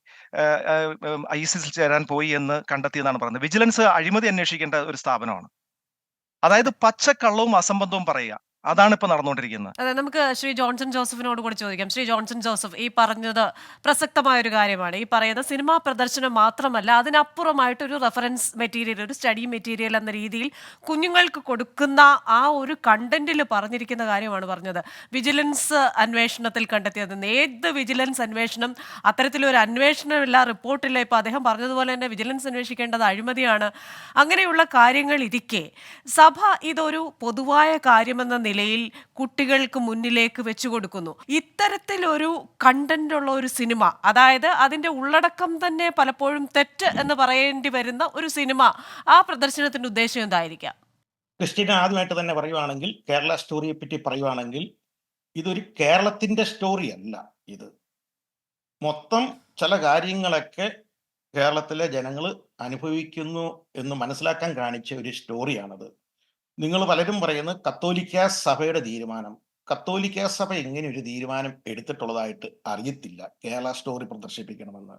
ISIS ചേരാൻ പോയി എന്ന് കണ്ടെത്തിയെന്നാണ് പറയുന്നത്. വിജിലൻസ് അഴിമതി അന്വേഷിക്കേണ്ട ഒരു സ്ഥാപനമാണ്. അതായത് പച്ചക്കള്ളവും അസംബന്ധവും പറയുക. അതാണ് ഇപ്പൊ നടന്നുകൊണ്ടിരിക്കുന്നത്. അതെ, നമുക്ക് ശ്രീ ജോൺസൺ ജോസഫിനോട് കൂടി ചോദിക്കാം. ശ്രീ ജോൺസൺ ജോസഫ്, ഈ പറഞ്ഞത് പ്രസക്തമായ ഒരു കാര്യമാണ്. ഈ പറയുന്ന സിനിമാ പ്രദർശനം മാത്രമല്ല, അതിനപ്പുറമായിട്ടൊരു റെഫറൻസ് മെറ്റീരിയൽ, ഒരു സ്റ്റഡി മെറ്റീരിയൽ എന്ന രീതിയിൽ കുഞ്ഞുങ്ങൾക്ക് കൊടുക്കുന്ന ആ ഒരു കണ്ടന്റിൽ പറഞ്ഞിരിക്കുന്ന കാര്യമാണ് പറഞ്ഞത്. വിജിലൻസ് അന്വേഷണത്തിൽ കണ്ടെത്തിയത് ഏത് വിജിലൻസ് അന്വേഷണം? അത്തരത്തിലൊരു അന്വേഷണമില്ല, റിപ്പോർട്ടില്ല. ഇപ്പൊ അദ്ദേഹം പറഞ്ഞതുപോലെ തന്നെ വിജിലൻസ് അന്വേഷിക്കേണ്ടത് അഴിമതിയാണ്. അങ്ങനെയുള്ള കാര്യങ്ങൾ ഇരിക്കെ സഭ ഇതൊരു പൊതുവായ കാര്യമെന്ന നിലയിൽ കുട്ടികൾക്ക് മുന്നിലേക്ക് വെച്ചു കൊടുക്കുന്നു. ഇത്തരത്തിലൊരു കണ്ടന്റ് ഉള്ള ഒരു സിനിമ, അതായത് അതിന്റെ ഉള്ളടക്കം തന്നെ പലപ്പോഴും തെറ്റ് എന്ന് പറയേണ്ടി വരുന്ന ഒരു സിനിമ, ആ പ്രദർശനത്തിന്റെ ഉദ്ദേശം എന്തായിരിക്കാം? ക്രിസ്റ്റീന, ആദ്യമായിട്ട് തന്നെ പറയുവാണെങ്കിൽ, കേരള സ്റ്റോറിയെ പറ്റി പറയുവാണെങ്കിൽ, ഇതൊരു കേരളത്തിന്റെ സ്റ്റോറി അല്ല. ഇത് മൊത്തം ചില കാര്യങ്ങളൊക്കെ കേരളത്തിലെ ജനങ്ങൾ അനുഭവിക്കുന്നു എന്ന് മനസ്സിലാക്കാൻ കാണിച്ച ഒരു സ്റ്റോറിയാണത്. നിങ്ങൾ പലരും പറയുന്നത് കത്തോലിക്ക സഭയുടെ തീരുമാനം. കത്തോലിക്ക സഭ എങ്ങനെ ഒരു തീരുമാനം എടുത്തിട്ടുള്ളതായിട്ട് അറിയത്തില്ല കേരള സ്റ്റോറി പ്രദർശിപ്പിക്കണമെന്ന്.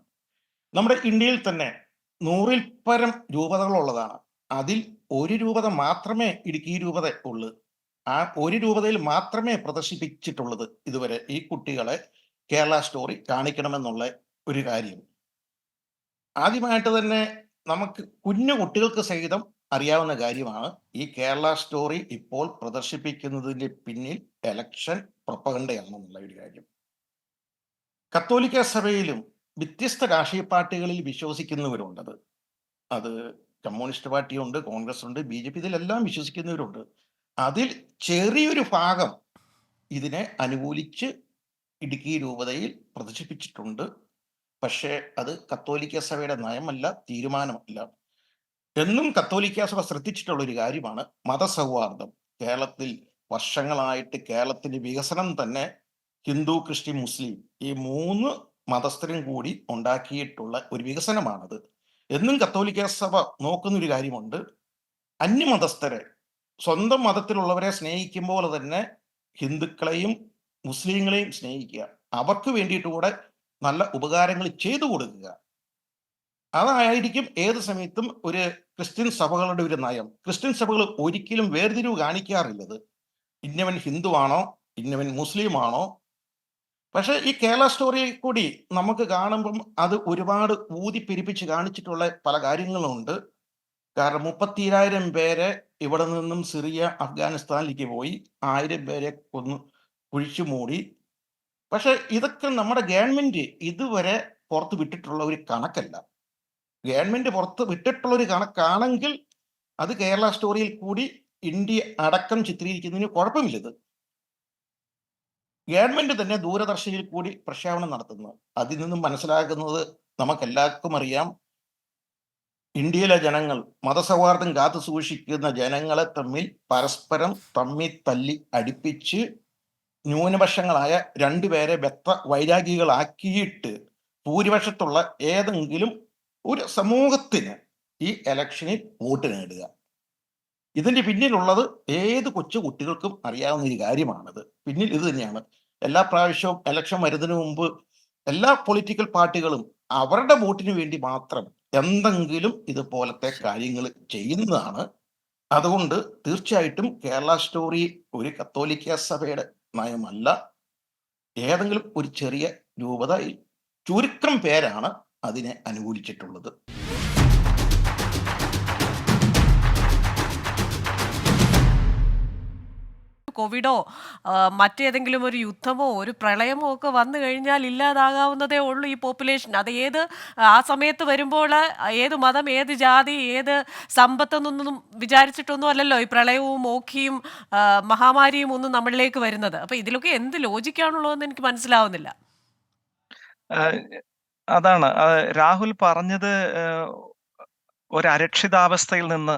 നമ്മുടെ ഇന്ത്യയിൽ തന്നെ 100-ൽ പരം രൂപതകളുള്ളതാണ്. അതിൽ ഒരു രൂപത മാത്രമേ ഇടുക്കി രൂപത ഉള്ളൂ. ആ ഒരു രൂപതയിൽ മാത്രമേ പ്രദർശിപ്പിച്ചിട്ടുള്ളത് ഇതുവരെ ഈ കുട്ടികളെ കേരള സ്റ്റോറി കാണിക്കണമെന്നുള്ള ഒരു കാര്യം. ആദ്യമായിട്ട് തന്നെ നമുക്ക് കുഞ്ഞു കുട്ടികൾക്ക് സഹിതം അറിയാവുന്ന കാര്യമാണ് ഈ കേരള സ്റ്റോറി ഇപ്പോൾ പ്രദർശിപ്പിക്കുന്നതിന്റെ പിന്നിൽ എലക്ഷൻ പ്രൊപ്പഗണ്ടയാണെന്നുള്ള ഒരു കാര്യം. കത്തോലിക്ക സഭയിലും വ്യത്യസ്ത രാഷ്ട്രീയ പാർട്ടികളിൽ വിശ്വസിക്കുന്നവരുണ്ടത്. അത് കമ്മ്യൂണിസ്റ്റ് പാർട്ടിയുണ്ട്, കോൺഗ്രസ് ഉണ്ട്, BJP, ഇതിലെല്ലാം വിശ്വസിക്കുന്നവരുണ്ട്. അതിൽ ചെറിയൊരു ഭാഗം ഇതിനെ അനുകൂലിച്ച് ഇടുക്കി രൂപതയിൽ പ്രദർശിപ്പിച്ചിട്ടുണ്ട്. പക്ഷേ അത് കത്തോലിക്ക സഭയുടെ നയമല്ല, തീരുമാനമല്ല. എന്നും കത്തോലിക്ക സഭ ശ്രദ്ധിച്ചിട്ടുള്ള ഒരു കാര്യമാണ് മതസൗഹാർദ്ദം. കേരളത്തിൽ വർഷങ്ങളായിട്ട് കേരളത്തിന്റെ വികസനം തന്നെ ഹിന്ദു, ക്രിസ്ത്യൻ, മുസ്ലിം ഈ 3 മതസ്ഥരും കൂടി ഉണ്ടാക്കിയിട്ടുള്ള ഒരു വികസനമാണത്. എന്നും കത്തോലിക്ക സഭ നോക്കുന്ന ഒരു കാര്യമുണ്ട്, അന്യമതസ്ഥരെ സ്വന്തം മതത്തിലുള്ളവരെ സ്നേഹിക്കും പോലെ തന്നെ ഹിന്ദുക്കളെയും മുസ്ലിങ്ങളെയും സ്നേഹിക്കുക, അവർക്ക് വേണ്ടിയിട്ട് കൂടെ നല്ല ഉപകാരങ്ങൾ ചെയ്തു കൊടുക്കുക. അതായിരിക്കും ഏത് സമയത്തും ഒരു ക്രിസ്ത്യൻ സഭകളുടെ ഒരു നയം. ക്രിസ്ത്യൻ സഭകൾ ഒരിക്കലും വേർതിരിവ് കാണിക്കാറില്ലത്. ഇന്നവൻ ഹിന്ദുവാണോ, ഇന്നവൻ മുസ്ലിം ആണോ. പക്ഷെ ഈ കേരള സ്റ്റോറി കൂടി നമുക്ക് കാണുമ്പം അത് ഒരുപാട് ഊതിപ്പെരിപ്പിച്ച് കാണിച്ചിട്ടുള്ള പല കാര്യങ്ങളുണ്ട്. കാരണം 34,000 പേരെ ഇവിടെ നിന്നും സിറിയ, അഫ്ഗാനിസ്ഥാനിലേക്ക് പോയി, 1000 പേരെ കൊന്നു കുഴിച്ചു മൂടി. പക്ഷെ ഇതൊക്കെ നമ്മുടെ ഗവൺമെന്റ് ഇതുവരെ പുറത്ത് വിട്ടിട്ടുള്ള ഒരു കണക്കല്ല. ഗവൺമെന്റ് പുറത്ത് വിട്ടിട്ടുള്ള ഒരു കണക്കാണെങ്കിൽ അത് കേരള സ്റ്റോറിയിൽ കൂടി ഇന്ത്യ അടക്കം ചിത്രീകരിക്കുന്നതിന് കുഴപ്പമില്ലത്. ഗവൺമെന്റ് തന്നെ ദൂരദർശനിൽ കൂടി പ്രക്ഷേപണം നടത്തുന്നത്. അതിൽ നിന്നും മനസ്സിലാക്കുന്നത് നമുക്കെല്ലാവർക്കും അറിയാം, ഇന്ത്യയിലെ ജനങ്ങൾ മതസൗഹാർദ്ദം കാത്തു സൂക്ഷിക്കുന്ന ജനങ്ങളെ പരസ്പരം തല്ലി അടിപ്പിച്ച് ന്യൂനപക്ഷങ്ങളായ 2 പേരെ വൈരാഗികളാക്കിയിട്ട് ഭൂരിപക്ഷത്തുള്ള ഏതെങ്കിലും ഒരു സമൂഹത്തിന് ഈ ഇലക്ഷനിൽ വോട്ട് നേടുക. ഇതിന്റെ പിന്നിലുള്ളത് ഏത് കൊച്ചു കുട്ടികൾക്കും അറിയാവുന്ന ഒരു കാര്യമാണത്. പിന്നിൽ ഇത് തന്നെയാണ്. എല്ലാ പ്രാവശ്യവും ഇലക്ഷൻ വരുന്നതിന് മുമ്പ് എല്ലാ പൊളിറ്റിക്കൽ പാർട്ടികളും അവരുടെ വോട്ടിന് വേണ്ടി മാത്രം എന്തെങ്കിലും ഇതുപോലത്തെ കാര്യങ്ങൾ ചെയ്യുന്നതാണ്. അതുകൊണ്ട് തീർച്ചയായിട്ടും കേരള സ്റ്റോറി ഒരു കത്തോലിക്ക സഭയുടെ നയമല്ല. ഏതെങ്കിലും ഒരു ചെറിയ രൂപതയിൽ ചുരുക്കം പേരാണ് അതിനെ അനുകൂലിച്ചിട്ടുള്ളത്. കോവിഡോ മറ്റേതെങ്കിലും ഒരു യുദ്ധമോ ഒരു പ്രളയമോ ഒക്കെ വന്നു കഴിഞ്ഞാൽ ഇല്ലാതാകാവുന്നതേ ഉള്ളൂ ഈ പോപ്പുലേഷൻ. അത് ആ സമയത്ത് വരുമ്പോൾ ഏത് മതം, ഏത് ജാതി, ഏത് സമ്പത്തെന്നൊന്നും വിചാരിച്ചിട്ടൊന്നും അല്ലല്ലോ ഈ പ്രളയവും ഓഖിയും മഹാമാരിയും ഒന്നും നമ്മളിലേക്ക് വരുന്നത്. അപ്പൊ ഇതിലൊക്കെ എന്ത് ലോജിക്കാണുള്ളതെന്ന് എനിക്ക് മനസ്സിലാവുന്നില്ല. അതാണ് രാഹുൽ പറഞ്ഞത്. ഒരു അരക്ഷിതാവസ്ഥയിൽ നിന്ന്,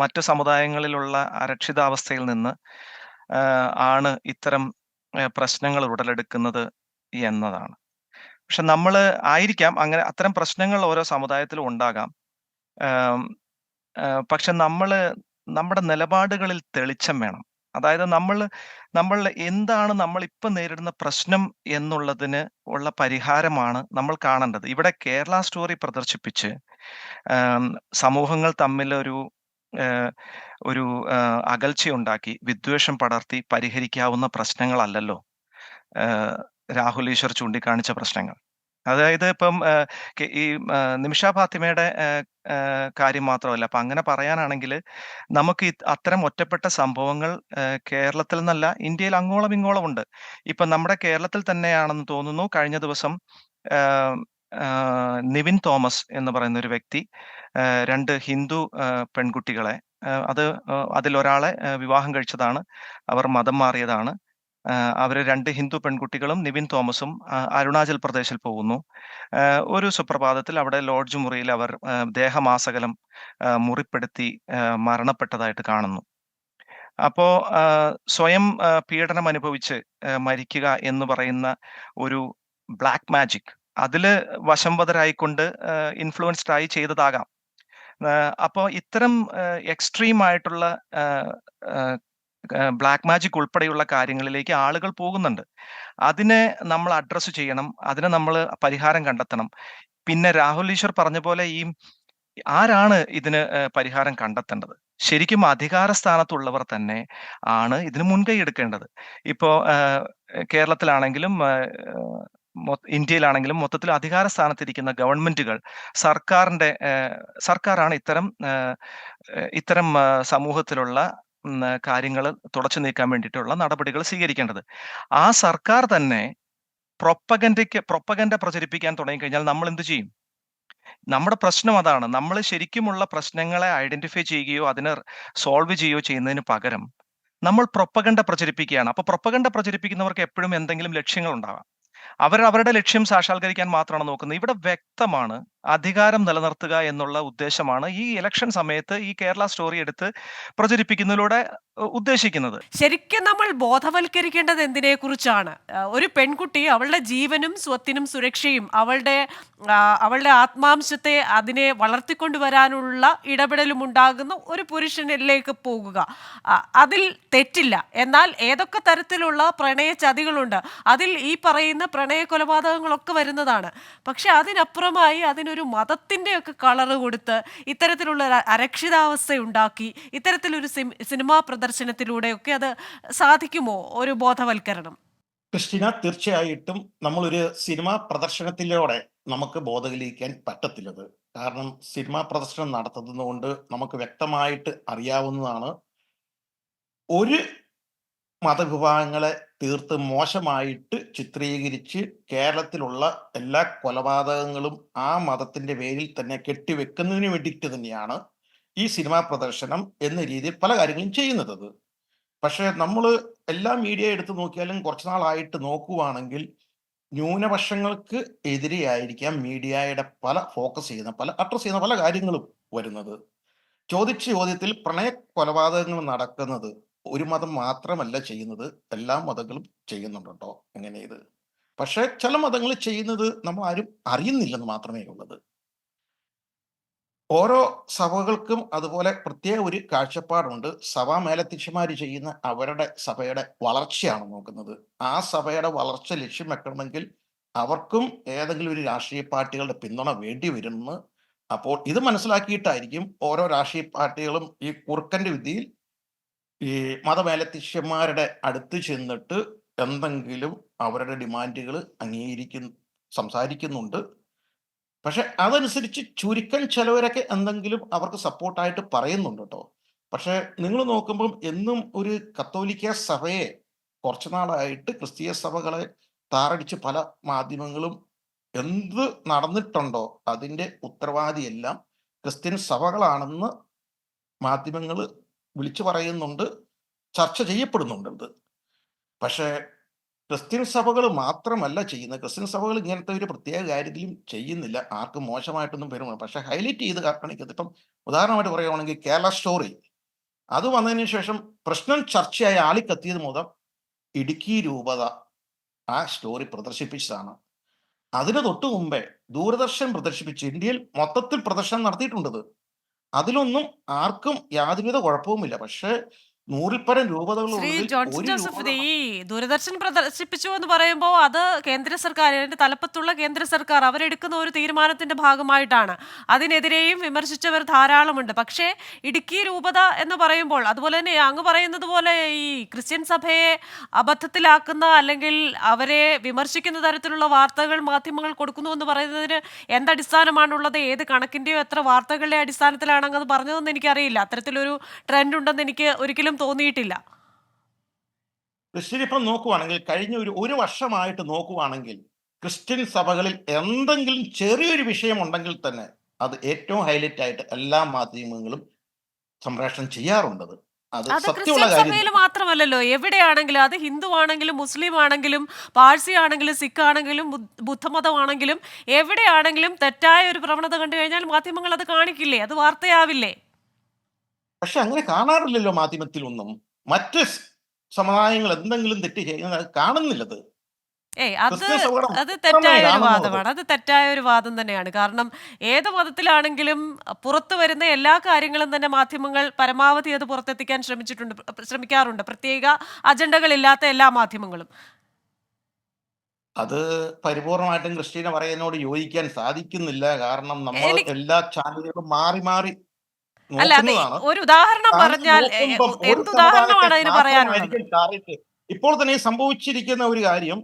മറ്റു സമുദായങ്ങളിലുള്ള അരക്ഷിതാവസ്ഥയിൽ നിന്ന് ആണ് ഇത്തരം പ്രശ്നങ്ങൾ ഉടലെടുക്കുന്നത് എന്നതാണ്. പക്ഷെ നമ്മൾ ആയിരിക്കാം അങ്ങനെ, അത്തരം പ്രശ്നങ്ങൾ ഓരോ സമുദായത്തിലും ഉണ്ടാകാം. പക്ഷെ നമ്മുടെ നിലപാടുകളിൽ തെളിച്ചം വേണം. അതായത് നമ്മൾ എന്താണ് നമ്മളിപ്പം നേരിടുന്ന പ്രശ്നം എന്നുള്ളതിന് ഉള്ള പരിഹാരമാണ് നമ്മൾ കാണേണ്ടത്. ഇവിടെ കേരള സ്റ്റോറി പ്രദർശിപ്പിച്ച് സമൂഹങ്ങൾ തമ്മിൽ ഒരു അകൽച്ചയുണ്ടാക്കി വിദ്വേഷം പടർത്തി പരിഹരിക്കാവുന്ന പ്രശ്നങ്ങളല്ലല്ലോ രാഹുൽ ഈശ്വർ ചൂണ്ടിക്കാണിച്ച പ്രശ്നങ്ങൾ. അതായത് ഇപ്പം ഈ നിമിഷ ഫാത്തിമയുടെ കാര്യം മാത്രമല്ല. അപ്പൊ അങ്ങനെ പറയാനാണെങ്കിൽ നമുക്ക് അത്തരം ഒറ്റപ്പെട്ട സംഭവങ്ങൾ കേരളത്തിൽ നിന്നല്ല, ഇന്ത്യയിൽ അങ്ങോളം ഇങ്ങോളം ഉണ്ട്. ഇപ്പൊ നമ്മുടെ കേരളത്തിൽ തന്നെയാണെന്ന് തോന്നുന്നു, കഴിഞ്ഞ ദിവസം നിവിൻ തോമസ് എന്ന് പറയുന്ന ഒരു വ്യക്തി 2 ഹിന്ദു പെൺകുട്ടികളെ അതിലൊരാളെ വിവാഹം കഴിച്ചതാണ്. അവർ മതം മാറിയതാണ്. അവര് 2 ഹിന്ദു പെൺകുട്ടികളും നിവിൻ തോമസും അരുണാചൽ പ്രദേശിൽ പോകുന്നു. ഒരു സുപ്രഭാതത്തിൽ അവിടെ ലോഡ്ജ് മുറിയിൽ അവർ ദേഹമാസകലം മുറിപ്പെടുത്തി മരണപ്പെട്ടതായിട്ട് കാണുന്നു. അപ്പോ സ്വയം പീഡനം അനുഭവിച്ച് മരിക്കുക എന്ന് പറയുന്ന ഒരു ബ്ലാക്ക് മാജിക് അതില് വശംവദരായിക്കൊണ്ട് ഇൻഫ്ലുവൻസ്ഡ് ആയി ചെയ്തതാകാം. അപ്പോ ഇത്തരം എക്സ്ട്രീം ആയിട്ടുള്ള ബ്ലാക്ക് മാജിക് ഉൾപ്പെടെയുള്ള കാര്യങ്ങളിലേക്ക് ആളുകൾ പോകുന്നുണ്ട്. അതിനെ നമ്മൾ അഡ്രസ്സ് ചെയ്യണം. അതിന് നമ്മൾ പരിഹാരം കണ്ടെത്തണം. പിന്നെ രാഹുൽ ഈശ്വർ പറഞ്ഞ പോലെ ആരാണ് ഇതിന് പരിഹാരം കണ്ടെത്തേണ്ടത്? ശരിക്കും അധികാര സ്ഥാനത്തുള്ളവർ തന്നെ ആണ് ഇതിന് മുൻകൈ എടുക്കേണ്ടത്. ഇപ്പോ കേരളത്തിലാണെങ്കിലും ഇന്ത്യയിലാണെങ്കിലും മൊത്തത്തിൽ അധികാര സ്ഥാനത്തിരിക്കുന്ന ഗവൺമെന്റുകൾ സർക്കാരാണ് ഇത്തരം സമൂഹത്തിലുള്ള കാര്യങ്ങൾ തുടച്ചു നീക്കാൻ വേണ്ടിയിട്ടുള്ള നടപടികൾ സ്വീകരിക്കേണ്ടത്. ആ സർക്കാർ തന്നെ പ്രൊപ്പഗൻഡ പ്രചരിപ്പിക്കാൻ തുടങ്ങിക്കഴിഞ്ഞാൽ നമ്മൾ എന്ത് ചെയ്യും? നമ്മുടെ പ്രശ്നം അതാണ്. നമ്മൾ ശരിക്കുമുള്ള പ്രശ്നങ്ങളെ ഐഡന്റിഫൈ ചെയ്യുകയോ അതിനെ സോൾവ് ചെയ്യുകയോ ചെയ്യുന്നതിന് പകരം നമ്മൾ പ്രൊപ്പഗൻഡ പ്രചരിപ്പിക്കുകയാണ്. അപ്പൊ പ്രൊപ്പഗൻഡ പ്രചരിപ്പിക്കുന്നവർക്ക് എപ്പോഴും എന്തെങ്കിലും ലക്ഷ്യങ്ങൾ ഉണ്ടാവാം. അവരുടെ ലക്ഷ്യം സാക്ഷാത്കരിക്കാൻ മാത്രമാണ് നോക്കുന്നത്. ഇവിടെ വ്യക്തമാണ് അധികാരം നിലനിർത്തുക എന്നുള്ള ഉദ്ദേശമാണ് ഈ ഇലക്ഷൻ സമയത്ത് ഈ കേരള സ്റ്റോറി എടുത്ത് പ്രചരിപ്പിക്കുന്നതിലൂടെ ഉദ്ദേശിക്കുന്നത്. ശരിക്കും നമ്മൾ ബോധവൽക്കരിക്കേണ്ടത് എന്തിനെ കുറിച്ചാണ്? ഒരു പെൺകുട്ടി അവളുടെ ജീവനും സ്വത്തിനും സുരക്ഷയും അവളുടെ ആത്മാംശത്തെ അതിനെ വളർത്തിക്കൊണ്ടുവരാനുള്ള ഇടപെടലും ഉണ്ടാകുന്ന ഒരു പുരുഷനിലേക്ക് പോകുക, അതിൽ തെറ്റില്ല. എന്നാൽ ഏതൊക്കെ തരത്തിലുള്ള പ്രണയ ചതികളുണ്ട്, അതിൽ ഈ പറയുന്ന പ്രണയ കൊലപാതകങ്ങളൊക്കെ വരുന്നതാണ്. പക്ഷെ അതിനപ്പുറമായി അതിനൊരു മതത്തിൻ്റെയൊക്കെ കളറ് കൊടുത്ത് ഇത്തരത്തിലുള്ള അരക്ഷിതാവസ്ഥ ഉണ്ടാക്കി ഇത്തരത്തിലൊരു സിനിമാ പ്രദർശനത്തിലൂടെയൊക്കെ അത് സാധിക്കുമോ ഒരു ബോധവൽക്കരണം? ക്രിസ്റ്റീന, തീർച്ചയായിട്ടും നമ്മളൊരു സിനിമാ പ്രദർശനത്തിലൂടെ നമുക്ക് ബോധവൽക്കരിക്കാൻ പറ്റത്തില്ലത്. കാരണം സിനിമാ പ്രദർശനം നടത്തുന്നതുകൊണ്ട് നമുക്ക് വ്യക്തമായിട്ട് അറിയാവുന്നതാണ്, ഒരു മതവിഭാഗങ്ങളെ തീർത്ത് മോശമായിട്ട് ചിത്രീകരിച്ച് കേരളത്തിലുള്ള എല്ലാ കൊലപാതകങ്ങളും ആ മതത്തിന്റെ പേരിൽ തന്നെ കെട്ടിവെക്കുന്നതിന് വേണ്ടിയിട്ട് തന്നെയാണ് ഈ സിനിമാ പ്രദർശനം എന്ന രീതിയിൽ പല കാര്യങ്ങളും ചെയ്യുന്നത്. പക്ഷെ നമ്മൾ എല്ലാ മീഡിയ എടുത്തു നോക്കിയാലും കുറച്ചു നാളായിട്ട് നോക്കുവാണെങ്കിൽ ന്യൂനപക്ഷങ്ങൾക്ക് എതിരെയായിരിക്കാം മീഡിയയുടെ പല ഫോക്കസ് ചെയ്യുന്ന പല അഡ്രസ് ചെയ്യുന്ന പല കാര്യങ്ങളും വരുന്നത്. ചോദിച്ച ചോദ്യത്തിൽ പ്രണയ കൊലപാതകങ്ങൾ നടക്കുന്നത് ഒരു മതം മാത്രമല്ല ചെയ്യുന്നത്, എല്ലാ മതങ്ങളും ചെയ്യുന്നുണ്ട് കേട്ടോ. എങ്ങനെ ഇത്? പക്ഷെ ചില മതങ്ങൾ ചെയ്യുന്നത് നമ്മൾ ആരും അറിയുന്നില്ലെന്ന് മാത്രമേ ഉള്ളത്. ഓരോ സഭകൾക്കും അതുപോലെ പ്രത്യേക ഒരു കാഴ്ചപ്പാടുണ്ട്. സഭാ മേലധ്യക്ഷന്മാർ ചെയ്യുന്ന അവരുടെ സഭയുടെ വളർച്ചയാണ് നോക്കുന്നത്. ആ സഭയുടെ വളർച്ച ലക്ഷ്യം വെക്കണമെങ്കിൽ അവർക്കും ഏതെങ്കിലും ഒരു രാഷ്ട്രീയ പാർട്ടികളുടെ പിന്തുണ വേണ്ടി വരുമെന്ന്. അപ്പോൾ ഇത് മനസ്സിലാക്കിയിട്ടായിരിക്കും ഓരോ രാഷ്ട്രീയ പാർട്ടികളും ഈ കുറുക്കന്റെ വിദ്യയിൽ ഈ മതമേലധ്യക്ഷന്മാരുടെ അടുത്ത് ചെന്നിട്ട് എന്തെങ്കിലും അവരുടെ ഡിമാൻഡുകൾ സംസാരിക്കുന്നുണ്ട്. പക്ഷെ അതനുസരിച്ച് ചുരുക്കം ചിലവരൊക്കെ എന്തെങ്കിലും അവർക്ക് സപ്പോർട്ടായിട്ട് പറയുന്നുണ്ട് കേട്ടോ. പക്ഷെ നിങ്ങൾ നോക്കുമ്പം എന്നും ഒരു കത്തോലിക്ക സഭയെ കുറച്ചു നാളായിട്ട് ക്രിസ്തീയ സഭകളെ താറടിച്ച് പല മാധ്യമങ്ങളും എന്ത് നടന്നിട്ടുണ്ടോ അതിൻ്റെ ഉത്തരവാദിയെല്ലാം ക്രിസ്ത്യൻ സഭകളാണെന്ന് മാധ്യമങ്ങൾ വിളിച്ചു പറയുന്നുണ്ട്, ചർച്ച ചെയ്യപ്പെടുന്നുണ്ട്. പക്ഷേ ക്രിസ്ത്യൻ സഭകൾ മാത്രമല്ല ചെയ്യുന്നത്. ക്രിസ്ത്യൻ സഭകൾ ഇങ്ങനത്തെ ഒരു പ്രത്യേക കാര്യത്തിലും ചെയ്യുന്നില്ല, ആർക്കും മോശമായിട്ടൊന്നും പെരുമാറും. പക്ഷെ ഹൈലൈറ്റ് ചെയ്ത് കാണിക്കുന്നത് ഇപ്പം ഉദാഹരണമായിട്ട് പറയുകയാണെങ്കിൽ കേരള സ്റ്റോറി അത് വന്നതിന് ശേഷം പ്രശ്നം ചർച്ചയായി ആളിക്കത്തിയത് മുതൽ ഇടുക്കി രൂപത ആ സ്റ്റോറി പ്രദർശിപ്പിച്ചതാണ്. അതിന് തൊട്ടു മുമ്പേ ദൂരദർശൻ പ്രദർശിപ്പിച്ച് ഇന്ത്യയിൽ മൊത്തത്തിൽ പ്രദർശനം നടത്തിയിട്ടുണ്ടത്. അതിലൊന്നും ആർക്കും യാതൊരുവിധ കുഴപ്പവുമില്ല. പക്ഷേ 100-ൽ-പരം ശ്രീ രൂപതകളുള്ളതിൽ ജോൺസൺ ഒരു ജോസഫ്, രൂപത ഈ ദൂരദർശൻ പ്രദർശിപ്പിച്ചു എന്ന് പറയുമ്പോൾ അത് കേന്ദ്ര സർക്കാർ, അതിന്റെ തലപ്പത്തുള്ള കേന്ദ്ര സർക്കാർ അവരെടുക്കുന്ന ഒരു തീരുമാനത്തിന്റെ ഭാഗമായിട്ടാണ്. അതിനെതിരെയും വിമർശിച്ചവർ ധാരാളമുണ്ട്. പക്ഷേ ഇടുക്കി രൂപത എന്ന് പറയുമ്പോൾ അതുപോലെ തന്നെ അങ്ങ് പറയുന്നത് പോലെ ഈ ക്രിസ്ത്യൻ സഭയെ അബദ്ധത്തിലാക്കുന്ന അല്ലെങ്കിൽ അവരെ വിമർശിക്കുന്ന തരത്തിലുള്ള വാർത്തകൾ മാധ്യമങ്ങൾ കൊടുക്കുന്നു എന്ന് പറയുന്നതിന് എന്തടിസ്ഥാനമാണുള്ളത്? ഏത് കണക്കിന്റെയോ എത്ര വാർത്തകളുടെ അടിസ്ഥാനത്തിലാണ് അങ്ങ് അത് പറഞ്ഞതെന്ന് എനിക്കറിയില്ല. അത്തരത്തിലൊരു ട്രെൻഡ് ഉണ്ടെന്ന് എനിക്ക് ഒരിക്കലും തോന്നിയിട്ടില്ല. ക്രിസ്ത്യൻ ഇപ്പം നോക്കുവാണെങ്കിൽ കഴിഞ്ഞ ഒരു വർഷമായിട്ട് നോക്കുവാണെങ്കിൽ ക്രിസ്ത്യൻ സഭകളിൽ എന്തെങ്കിലും ചെറിയൊരു വിഷയം ഉണ്ടെങ്കിൽ തന്നെ അത് ഏറ്റവും ഹൈലൈറ്റ് ആയിട്ട് എല്ലാ മാധ്യമങ്ങളും സംപ്രേഷണം ചെയ്യാറുണ്ടത്. അത് അത് സത്യമുള്ള ക്രിസ്ത്യൻ കാര്യം സഭയിൽ തന്നെ. മാത്രമല്ലല്ലോ, എവിടെയാണെങ്കിലും, അത് ഹിന്ദു ആണെങ്കിലും മുസ്ലിം ആണെങ്കിലും പാഴ്സി ആണെങ്കിലും സിഖ് ആണെങ്കിലും ബുദ്ധമതമാണെങ്കിലും എവിടെയാണെങ്കിലും തെറ്റായ ഒരു പ്രവണത കണ്ടു കഴിഞ്ഞാൽ മാധ്യമങ്ങൾ അത് കാണിക്കില്ലേ? അത് വാർത്തയാവില്ലേ? പക്ഷെ അങ്ങനെ കാണാറില്ലല്ലോ മാധ്യമത്തിലൊന്നും. മറ്റ് സമുദായങ്ങൾ എന്തെങ്കിലും തെറ്റ് ചെയ്യുന്നത് അത് കാണുന്നില്ലത്. ഏയ് ക്രിസ്ത്യൻ സഭയുടെ അത് മാത്രമേ തെറ്റായ ഒരു കാണുന്നത്. വാദമാണ്. അത് തെറ്റായ ഒരു വാദം തന്നെയാണ്. കാരണം ഏത് മതത്തിലാണെങ്കിലും പുറത്തു വരുന്ന എല്ലാ കാര്യങ്ങളും തന്നെ മാധ്യമങ്ങൾ പരമാവധി അത് പുറത്തെത്തിക്കാൻ ശ്രമിക്കാറുണ്ട്. പ്രത്യേക അജണ്ടകളില്ലാത്ത എല്ലാ മാധ്യമങ്ങളും. അത് പരിപൂർണമായിട്ടും ക്രിസ്റ്റീന പറയുന്നതിനോട് യോജിക്കാൻ സാധിക്കുന്നില്ല. കാരണം നമ്മൾ എനിക്ക് എല്ലാ ചാനലുകളും മാറി മാറി അല്ല, അത് നോക്കുന്നതാണ്. ഒരു ഉദാഹരണം അങ്ങനെ പറഞ്ഞാൽ നോക്കുമ്പം ഒരു എന്തുദാഹരണമാണ് സമുദായത്തെ അതിന് പറയാനുള്ളത്? മാത്രമായിരിക്കും ടാർഗറ്റ്. ഇപ്പോൾ തന്നെ സംഭവിച്ചിരിക്കുന്ന ഒരു കാര്യം,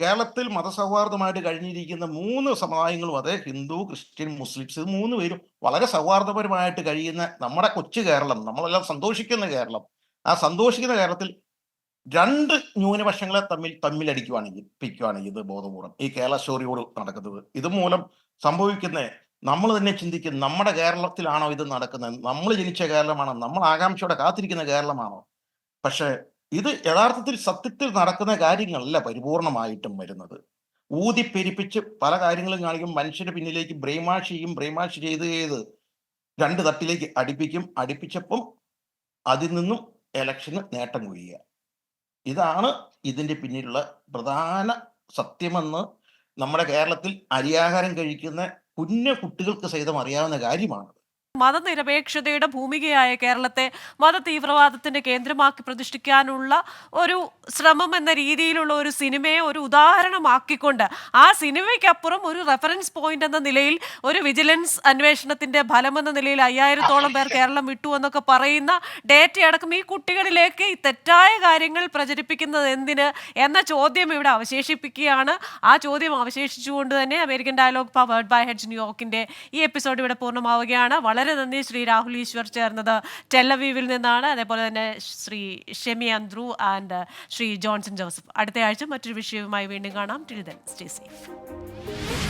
കേരളത്തിൽ മതസൗഹാർദ്ദമായിട്ട് കഴിഞ്ഞിരിക്കുന്ന 3 സമുദായങ്ങളും, അതെ, ഹിന്ദു, ക്രിസ്ത്യൻ, മുസ്ലിംസ്, ഇത് 3 പേരും വളരെ സൗഹാർദ്ദപരമായിട്ട് കഴിയുന്ന നമ്മുടെ കൊച്ചു കേരളം, നമ്മളെല്ലാം സന്തോഷിക്കുന്ന കേരളം, ആ സന്തോഷിക്കുന്ന കേരളത്തിൽ 2 ന്യൂനപക്ഷങ്ങളെ തമ്മിലടിക്കുവാണ് ഇത് ബോധപൂർവം ഈ കേരള സ്റ്റോറിയോട് നടക്കുന്നത്. ഇതുമൂലം സംഭവിക്കുന്ന, നമ്മൾ തന്നെ ചിന്തിക്കും, നമ്മുടെ കേരളത്തിലാണോ ഇത് നടക്കുന്നത്? നമ്മൾ ജനിച്ച കേരളമാണോ? നമ്മൾ ആകാംക്ഷയോടെ കാത്തിരിക്കുന്ന കേരളമാണോ? പക്ഷെ ഇത് യഥാർത്ഥത്തിൽ സത്യത്തിൽ നടക്കുന്ന കാര്യങ്ങളല്ല പരിപൂർണമായിട്ടും വരുന്നത്. ഊതിപ്പെരിപ്പിച്ച് പല കാര്യങ്ങളും കാണിക്കും. മനുഷ്യന്റെ പിന്നിലേക്ക് ബ്രെയിൻ വാഷ് ചെയ്യും. ബ്രെയിൻ വാഷ് ചെയ്ത് 2 തട്ടിലേക്ക് അടുപ്പിച്ചപ്പം അതിൽ നിന്നും ഇലക്ഷന് നേട്ടം കൊയ്യുക. ഇതാണ് ഇതിന്റെ പിന്നിലുള്ള പ്രധാന സത്യമെന്ന് നമ്മുടെ കേരളത്തിൽ അരിയാഹാരം കഴിക്കുന്ന കുഞ്ഞു കുട്ടികൾക്ക് സഹിതം അറിയാവുന്ന കാര്യമാണ്. മതനിരപേക്ഷതയുടെ ഭൂമികയായ കേരളത്തെ മത തീവ്രവാദത്തിന്റെ കേന്ദ്രമാക്കി പ്രതിഷ്ഠിക്കാനുള്ള ഒരു ശ്രമം എന്ന രീതിയിലുള്ള ഒരു സിനിമയെ ഒരു ഉദാഹരണമാക്കിക്കൊണ്ട് ആ സിനിമയ്ക്കപ്പുറം ഒരു റെഫറൻസ് പോയിന്റ് എന്ന നിലയിൽ, ഒരു വിജിലൻസ് അന്വേഷണത്തിന്റെ ഫലമെന്ന നിലയിൽ 5000-ഓളം പേർ കേരളം വിട്ടു എന്നൊക്കെ പറയുന്ന ഡേറ്റയടക്കം ഈ കുട്ടികളിലേക്ക് ഈ തെറ്റായ കാര്യങ്ങൾ പ്രചരിപ്പിക്കുന്നത് എന്തിന് എന്ന ചോദ്യം ഇവിടെ അവശേഷിപ്പിക്കുകയാണ്. ആ ചോദ്യം അവശേഷിച്ചുകൊണ്ട് തന്നെ American dialogue powered by hedge ന്യൂയോർക്കിന്റെ ഈ എപ്പിസോഡ് ഇവിടെ പൂർണ്ണമാവുകയാണ്. വളരെ നന്ദി ശ്രീ രാഹുൽ ഈശ്വർ ചേർന്നത് ടെല്ലവീവിൽ നിന്നാണ്. അതേപോലെ തന്നെ ശ്രീ ഷെമി അന്ത്രു ആൻഡ് ശ്രീ ജോൺസൺ ജോസഫ്. അടുത്ത ആഴ്ച മറ്റൊരു വിഷയവുമായി വീണ്ടും കാണാം. Till then stay safe.